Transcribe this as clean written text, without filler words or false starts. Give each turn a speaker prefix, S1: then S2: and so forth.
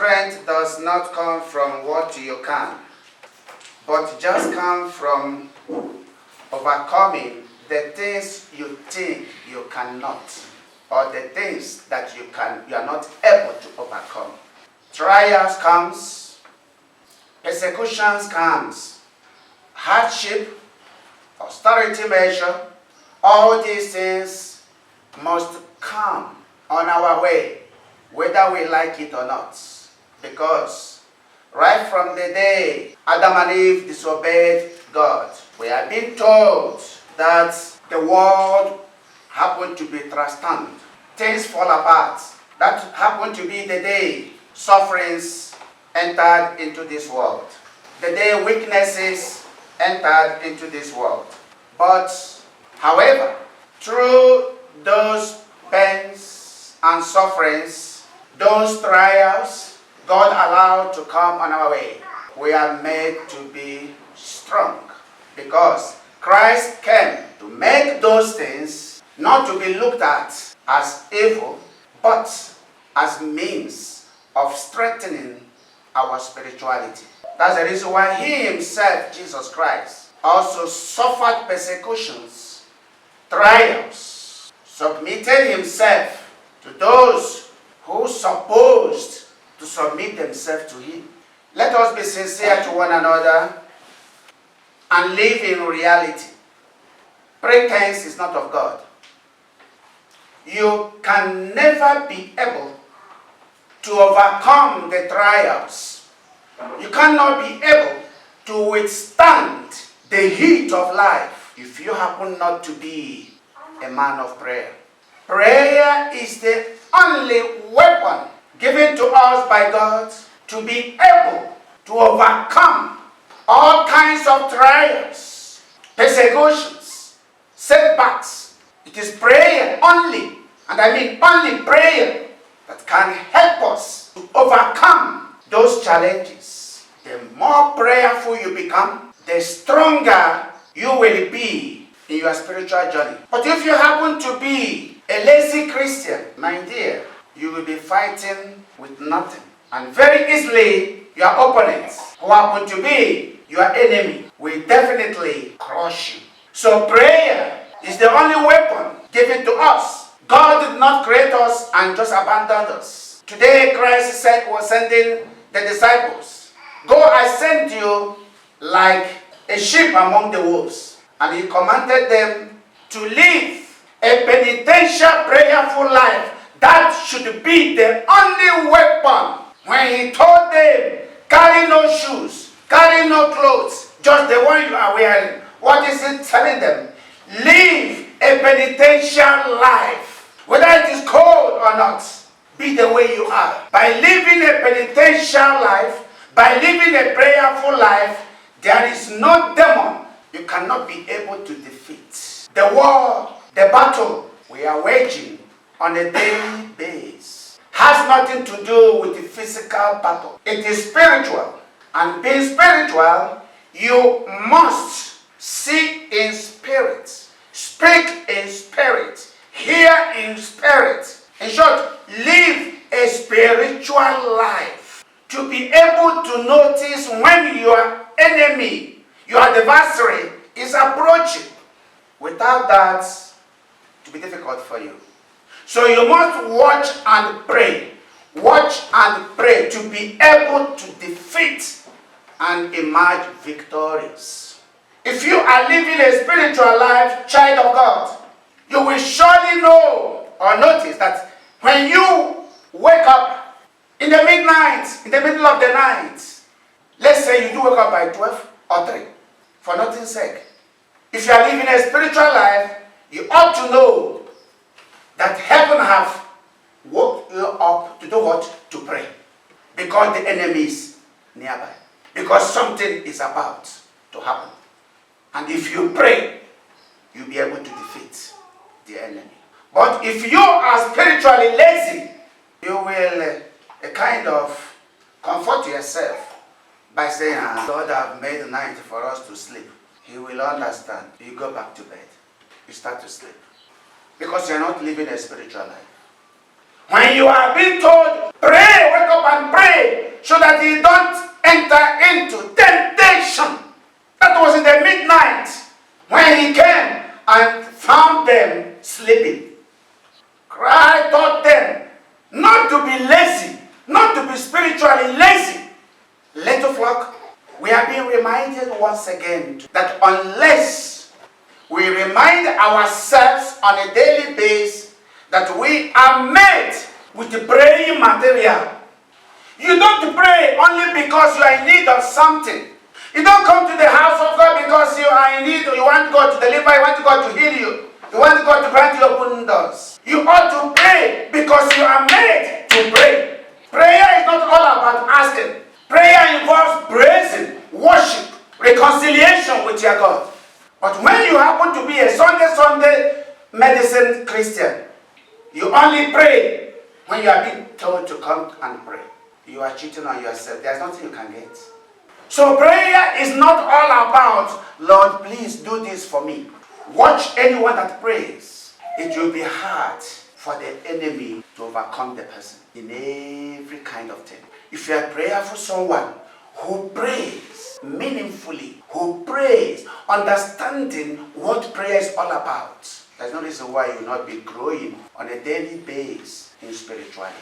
S1: Strength does not come from what you can, but just come from overcoming the things you think you cannot, or the things that you are not able to overcome. Trials comes, persecutions comes, hardship, austerity measure, all these things must come on our way, whether we like it or not. Because right from the day Adam and Eve disobeyed God, we have been told that the world happened to be transformed. Things fall apart. That happened to be the day sufferings entered into this world. The day weaknesses entered into this world. But, however, through those pains and sufferings, those trials God allowed to come on our way, we are made to be strong. Because Christ came to make those things not to be looked at as evil, but as means of strengthening our spirituality. That's the reason why He Himself, Jesus Christ, also suffered persecutions, trials, submitted Himself to those who supposed to submit themselves to Him. Let us be sincere to one another and live in reality. Pretense is not of God. You can never be able to overcome the trials. You cannot be able to withstand the heat of life if you happen not to be a man of prayer. Prayer is the only weapon given to us by God to be able to overcome all kinds of trials, persecutions, setbacks. It is prayer only, and I mean only prayer, that can help us to overcome those challenges. The more prayerful you become, the stronger you will be in your spiritual journey. But if you happen to be a lazy Christian, my dear, you will be fighting with nothing. And very easily, your opponents, who happen to be your enemy, will definitely crush you. So prayer is the only weapon given to us. God did not create us and just abandon us. Today, Christ was sending the disciples. Go, I send you like a sheep among the wolves. And He commanded them to live a penitential, prayerful life. That should be the only weapon. When He told them, carry no shoes, carry no clothes, just the one you are wearing, what is He telling them? Live a penitential life. Whether it is cold or not, be the way you are. By living a penitential life, by living a prayerful life, there is no demon you cannot be able to defeat. The war, the battle we are waging on a daily basis has nothing to do with the physical battle. It is spiritual. And being spiritual, you must see in spirit, speak in spirit, hear in spirit. In short, live a spiritual life. To be able to notice when your enemy, your adversary, is approaching. Without that, it will be difficult for you. So you must watch and pray. Watch and pray to be able to defeat and emerge victorious. If you are living a spiritual life, child of God, you will surely know or notice that when you wake up in the midnight, in the middle of the night, let's say you do wake up by 12 or 3, for nothing's sake. If you are living a spiritual life, you ought to know that heaven have woke you up to do what? To pray. Because the enemy is nearby. Because something is about to happen. And if you pray, you'll be able to defeat the enemy. But if you are spiritually lazy, you will kind of comfort yourself by saying, God have made the night for us to sleep. He will understand. You go back to bed. You start to sleep. Because you are not living a spiritual life. When you are being told, pray, wake up and pray, that he don't enter into temptation. That was in the midnight when he came and found them sleeping. Christ taught them not to be lazy, not to be spiritually lazy. Little flock, we are being reminded once again that unless we remind ourselves on a daily basis that we are made with the praying material. You don't pray only because you are in need of something. You don't come to the house of God because you are in need, you want God to deliver, you want God to heal you, you want God to grant you open doors. You ought to pray because you are made to pray. Prayer is not all about asking. Prayer involves praising, worship, reconciliation with your God. But when you happen to be a Sunday medicine Christian, you only pray when you are being told to come and pray. You are cheating on yourself. There's nothing you can get. So prayer is not all about, Lord, please do this for me. Watch anyone that prays. It will be hard for the enemy to overcome the person in every kind of thing. If you are prayerful someone who prays meaningfully, who prays, understanding what prayer is all about, there's no reason why you will not be growing on a daily basis in spirituality.